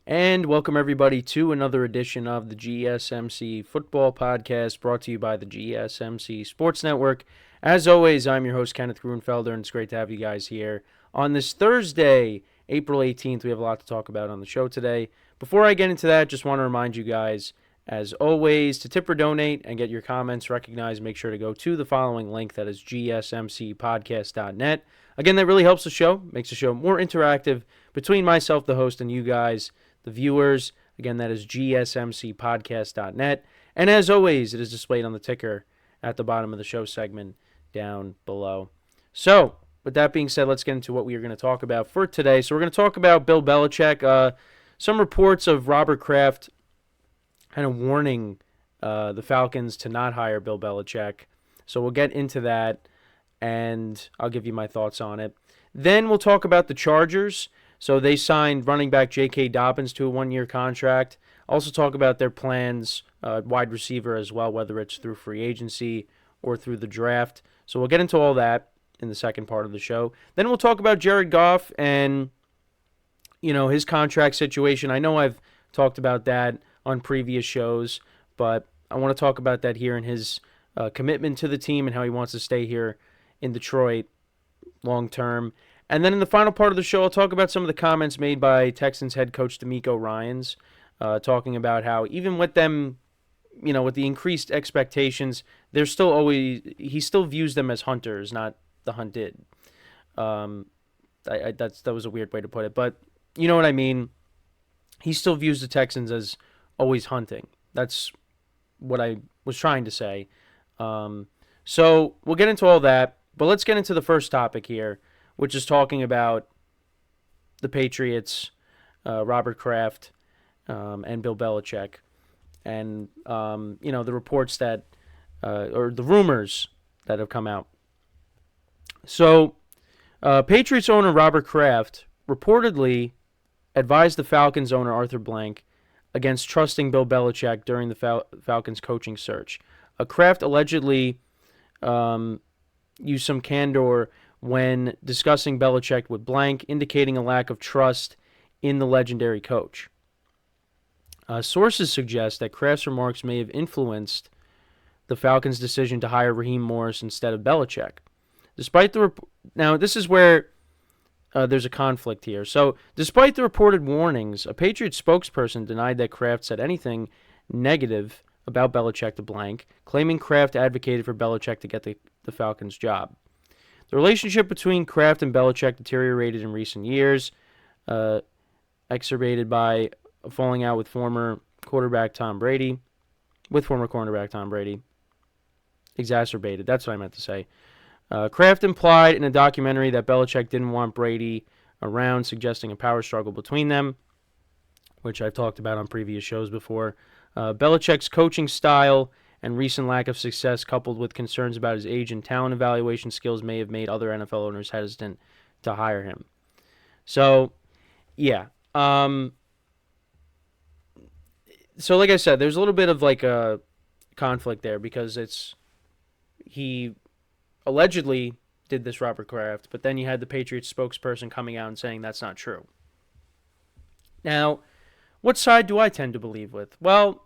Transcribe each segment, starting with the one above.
And welcome everybody to another edition of the GSMC Football Podcast brought to you by the GSMC Sports Network. As always, I'm your host, Kenneth, and it's great to have you guys here. On this Thursday, April 18th, we have a lot to talk about on the show today. Before I get into that, just want to remind you guys, as always, to tip or donate and get your comments recognized, make sure to go to the following link, that is GSMCPodcast.net. Again, that really helps the show, makes the show more interactive between myself, the host, and you guys, the viewers. Again, that is GSMCPodcast.net. And as always, it is displayed on the ticker at the bottom of the show segment down below. So, with that being said, let's get into what we are going to talk about for today. So we're going to talk about Bill Belichick. Some reports of Robert Kraft kind of warning the Falcons to not hire Bill Belichick. So we'll get into that, and I'll give you my thoughts on it. Then we'll talk about the Chargers. So they signed running back J.K. Dobbins to a one-year contract. Also talk about their plans, wide receiver as well, whether it's through free agency or through the draft. So we'll get into all that in the second part of the show. Then we'll talk about Jared Goff and, his contract situation. I know I've talked about that on previous shows, but I want to talk about that here and his commitment to the team and how he wants to stay here in Detroit long term. And then in the final part of the show, I'll talk about some of the comments made by Texans head coach DeMeco Ryans, talking about how even with them, with the increased expectations, he still views them as hunters, not the hunted. That was a weird way to put it, but you know what I mean. He still views the Texans as always hunting. That's what I was trying to say. So we'll get into all that, but let's get into the first topic here, which is talking about the Patriots, Robert Kraft, and Bill Belichick, and the reports that, or the rumors that have come out. So, Patriots owner Robert Kraft reportedly advised the Falcons owner Arthur Blank against trusting Bill Belichick during the Falcons coaching search. Kraft allegedly used some candor when discussing Belichick with Blank, indicating a lack of trust in the legendary coach. Sources suggest that Kraft's remarks may have influenced the Falcons' decision to hire Raheem Morris instead of Belichick. Now, this is where there's a conflict here. So, despite the reported warnings, a Patriots spokesperson denied that Kraft said anything negative about Belichick to Blank, claiming Kraft advocated for Belichick to get the Falcons' job. The relationship between Kraft and Belichick deteriorated in recent years, exacerbated by a falling out with former cornerback Tom Brady. Exacerbated, that's what I meant to say. Kraft implied in a documentary that Belichick didn't want Brady around, suggesting a power struggle between them, which I've talked about on previous shows before. Belichick's coaching style and recent lack of success, coupled with concerns about his age and talent evaluation skills, may have made other NFL owners hesitant to hire him. So, yeah. So, like I said, there's a little bit of like a conflict there because he allegedly did this, Robert Kraft, but then you had the Patriots spokesperson coming out and saying that's not true. Now, what side do I tend to believe with? Well,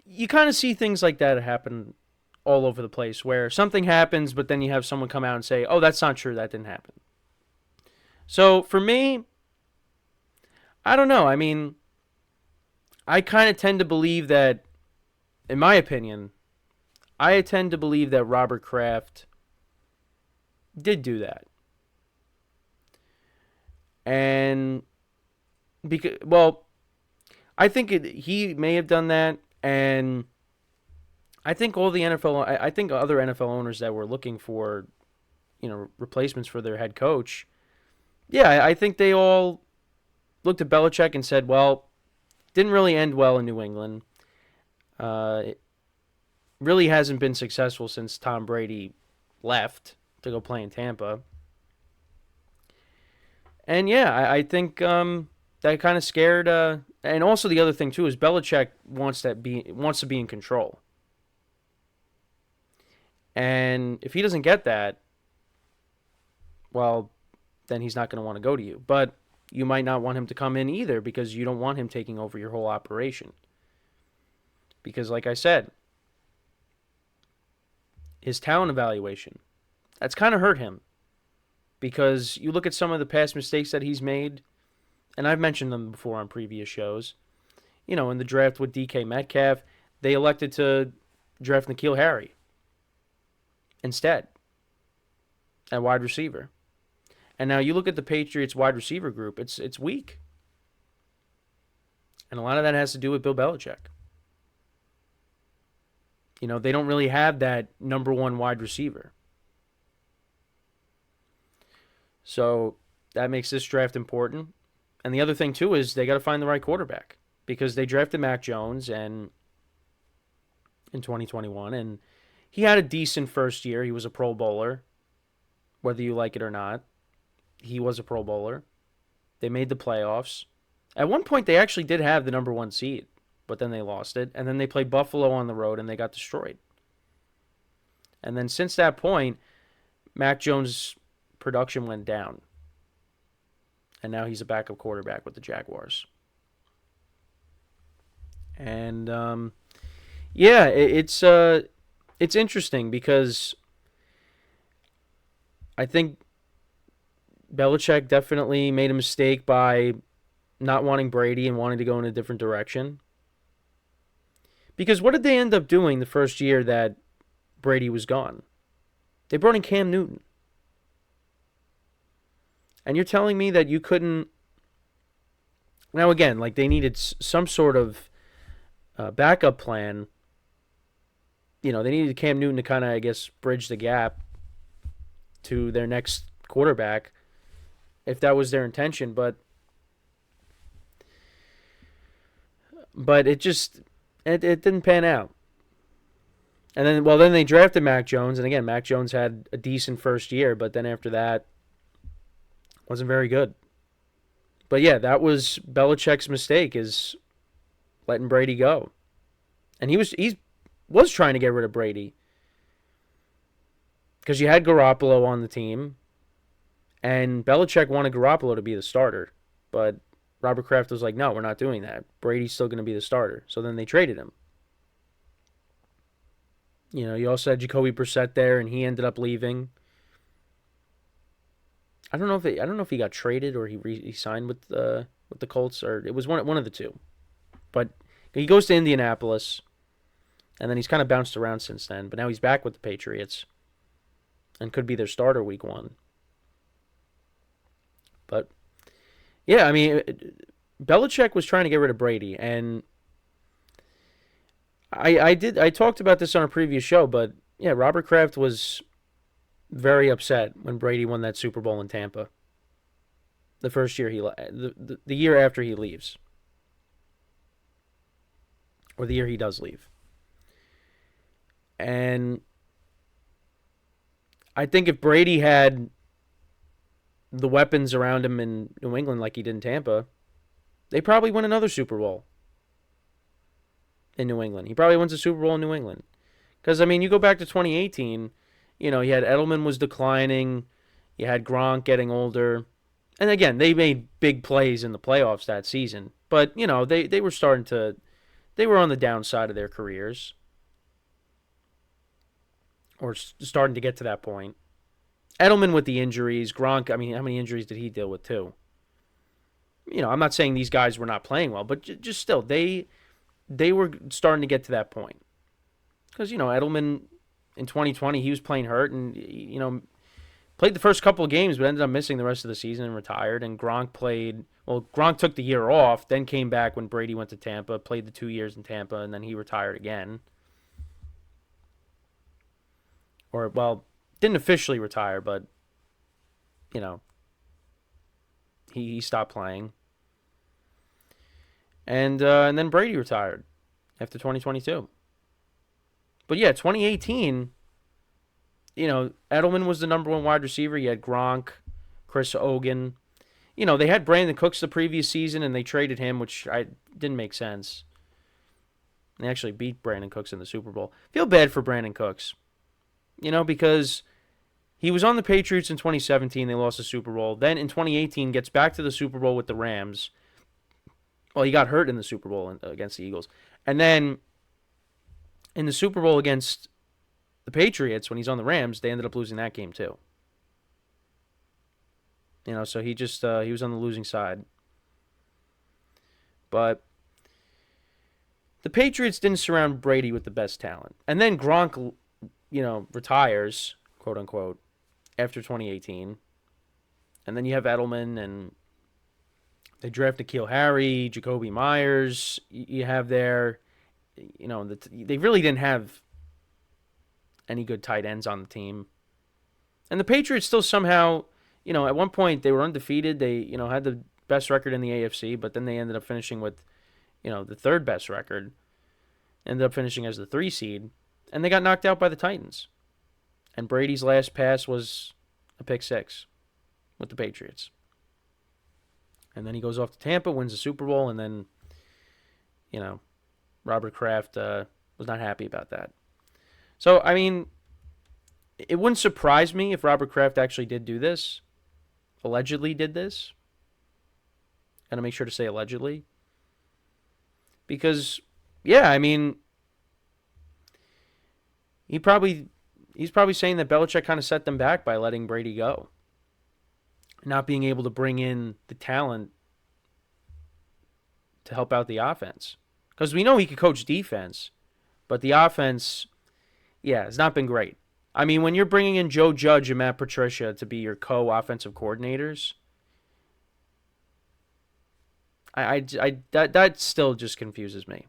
you kind of see things like that happen all over the place where something happens, but then you have someone come out and say, oh, that's not true, that didn't happen. So for me, I don't know. I mean, I kind of tend to believe that, in my opinion, I tend to believe that Robert Kraft did do that. And because, well, I think he may have done that, and I think all the I think other NFL owners that were looking for, replacements for their head coach, yeah, I think they all looked at Belichick and said, well, didn't really end well in New England. It really hasn't been successful since Tom Brady left to go play in Tampa. And yeah, I think that kind of scared. And also the other thing too is Belichick wants to be in control. And if he doesn't get that, well, then he's not going to want to go to you. But you might not want him to come in either because you don't want him taking over your whole operation. Because like I said, his talent evaluation, that's kind of hurt him. Because you look at some of the past mistakes that he's made, and I've mentioned them before on previous shows. In the draft with DK Metcalf, they elected to draft N'Keal Harry instead at wide receiver. And now you look at the Patriots wide receiver group, it's weak. And a lot of that has to do with Bill Belichick. They don't really have that number one wide receiver. So that makes this draft important. And the other thing, too, is they got to find the right quarterback. Because they drafted Mac Jones in 2021, and he had a decent first year. He was a Pro Bowler, whether you like it or not. He was a Pro Bowler. They made the playoffs. At one point, they actually did have the number one seed, but then they lost it. And then they played Buffalo on the road, and they got destroyed. And then since that point, Mac Jones' production went down. And now he's a backup quarterback with the Jaguars. And it's interesting because I think Belichick definitely made a mistake by not wanting Brady and wanting to go in a different direction. Because what did they end up doing the first year that Brady was gone? They brought in Cam Newton. And you're telling me that you couldn't... Now again, like they needed some sort of backup plan. They needed Cam Newton to kind of, I guess, bridge the gap to their next quarterback, if that was their intention. But it didn't pan out. And then they drafted Mac Jones, and again, Mac Jones had a decent first year, but then after that, wasn't very good. But yeah, that was Belichick's mistake, is letting Brady go. And he was trying to get rid of Brady. Because you had Garoppolo on the team. And Belichick wanted Garoppolo to be the starter. But Robert Kraft was like, no, we're not doing that. Brady's still going to be the starter. So then they traded him. You also had Jacoby Brissett there, and he ended up leaving. I don't know if he got traded or he signed with the Colts, or it was one of the two. But he goes to Indianapolis, and then he's kind of bounced around since then. But now he's back with the Patriots and could be their starter week 1. But, yeah, I mean, Belichick was trying to get rid of Brady. And I talked about this on a previous show, but, yeah, Robert Kraft was very upset when Brady won that Super Bowl in Tampa. The first year the year after he leaves. Or the year he does leave. And I think if Brady had the weapons around him in New England like he did in Tampa, they probably win another Super Bowl in New England. He probably wins a Super Bowl in New England. Because, I mean, you go back to 2018, you had Edelman was declining, you had Gronk getting older. And again, they made big plays in the playoffs that season. But, they were they were on the downside of their careers. Or starting to get to that point. Edelman with the injuries. Gronk, I mean, how many injuries did he deal with too? I'm not saying these guys were not playing well, but just still, they were starting to get to that point. Because, Edelman in 2020, he was playing hurt and, played the first couple of games, but ended up missing the rest of the season and retired. And Gronk Gronk took the year off, then came back when Brady went to Tampa, played the 2 years in Tampa, and then he retired again. Or, didn't officially retire, but, he stopped playing. And then Brady retired after 2022. But yeah, 2018, Edelman was the number one wide receiver. You had Gronk, Chris Hogan. They had Brandon Cooks the previous season, and they traded him, which didn't make sense. They actually beat Brandon Cooks in the Super Bowl. Feel bad for Brandon Cooks. Because He was on the Patriots in 2017. They lost the Super Bowl. Then in 2018, gets back to the Super Bowl with the Rams. Well, he got hurt in the Super Bowl against the Eagles. And then in the Super Bowl against the Patriots, when he's on the Rams, they ended up losing that game too. So he was on the losing side. But the Patriots didn't surround Brady with the best talent. And then Gronk, retires, quote unquote, after 2018. And then you have Edelman, and they draft N'Keal Harry, Jacoby Myers. You have there, they really didn't have any good tight ends on the team. And the Patriots still somehow, at one point they were undefeated. They, had the best record in the AFC, but then they ended up finishing with, the third best record. Ended up finishing as the 3 seed, and they got knocked out by the Titans. And Brady's last pass was a pick 6 with the Patriots. And then he goes off to Tampa, wins the Super Bowl, and then, Robert Kraft was not happy about that. So, I mean, it wouldn't surprise me if Robert Kraft actually did do this, allegedly did this. Gotta make sure to say allegedly. Because, yeah, I mean, he's probably saying that Belichick kind of set them back by letting Brady go. Not being able to bring in the talent to help out the offense. Because we know he could coach defense, but the offense, it's not been great. I mean, when you're bringing in Joe Judge and Matt Patricia to be your co-offensive coordinators, that still just confuses me.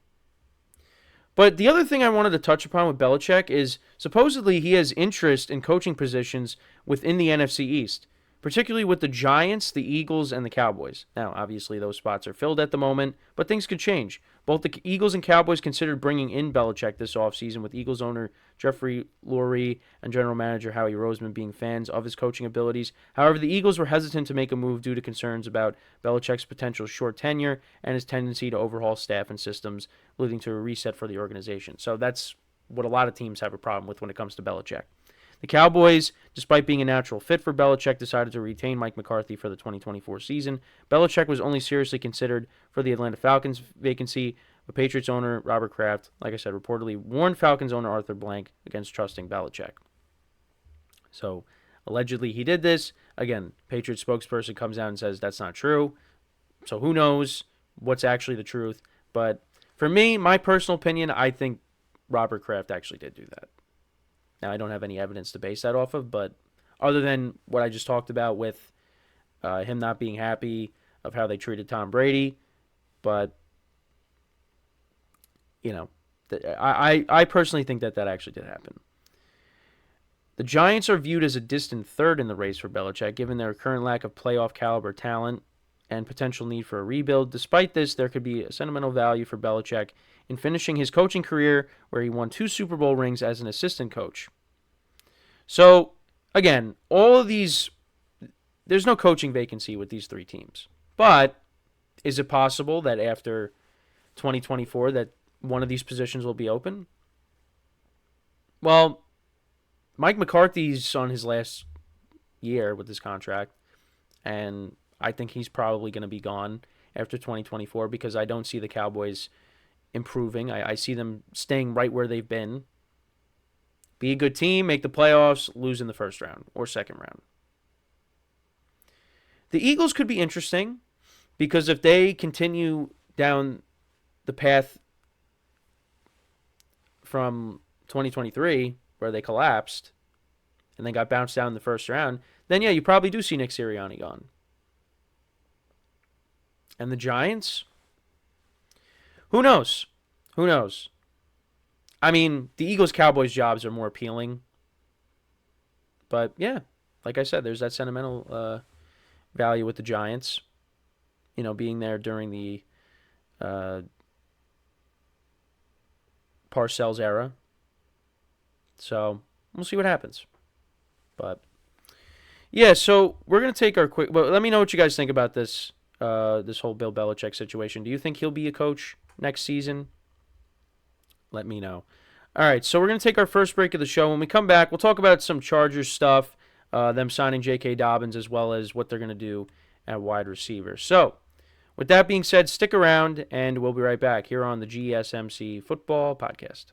But the other thing I wanted to touch upon with Belichick is supposedly he has interest in coaching positions within the NFC East, particularly with the Giants, the Eagles, and the Cowboys. Now, obviously, those spots are filled at the moment, but things could change. Both the Eagles and Cowboys considered bringing in Belichick this offseason, with Eagles owner Jeffrey Lurie and general manager Howie Roseman being fans of his coaching abilities. However, the Eagles were hesitant to make a move due to concerns about Belichick's potential short tenure and his tendency to overhaul staff and systems, leading to a reset for the organization. So that's what a lot of teams have a problem with when it comes to Belichick. The Cowboys, despite being a natural fit for Belichick, decided to retain Mike McCarthy for the 2024 season. Belichick was only seriously considered for the Atlanta Falcons vacancy, but Patriots owner Robert Kraft, like I said, reportedly warned Falcons owner Arthur Blank against trusting Belichick. So, allegedly he did this. Again, Patriots spokesperson comes out and says that's not true. So who knows what's actually the truth. But for me, my personal opinion, I think Robert Kraft actually did do that. Now, I don't have any evidence to base that off of, but other than what I just talked about with him not being happy of how they treated Tom Brady, but, I personally think that actually did happen. The Giants are viewed as a distant third in the race for Belichick, given their current lack of playoff caliber talent and potential need for a rebuild. Despite this, there could be a sentimental value for Belichick in finishing his coaching career, where he won 2 Super Bowl rings as an assistant coach. So, again, all of these, there's no coaching vacancy with these 3 teams. But is it possible that after 2024 that one of these positions will be open? Well, Mike McCarthy's on his last year with his contract, and I think he's probably going to be gone after 2024 because I don't see the Cowboys improving. I see them staying right where they've been. Be a good team, make the playoffs, lose in the first round or second round. The Eagles could be interesting because if they continue down the path from 2023 where they collapsed and they got bounced down in the first round, then you probably do see Nick Sirianni gone. And the Giants? Who knows? I mean, the Eagles-Cowboys jobs are more appealing. But, yeah, like I said, there's that sentimental value with the Giants. Being there during the Parcells era. So, we'll see what happens. But, yeah, so we're going to take our quick... Well, let me know what you guys think about this whole Bill Belichick situation. Do you think he'll be a coach next season? Let me know. All right, so we're going to take our first break of the show. When we come back, we'll talk about some Chargers stuff. them signing J.K. Dobbins as well as what they're going to do at wide receiver. So, with that being said, stick around, and we'll be right back here on the GSMC Football Podcast.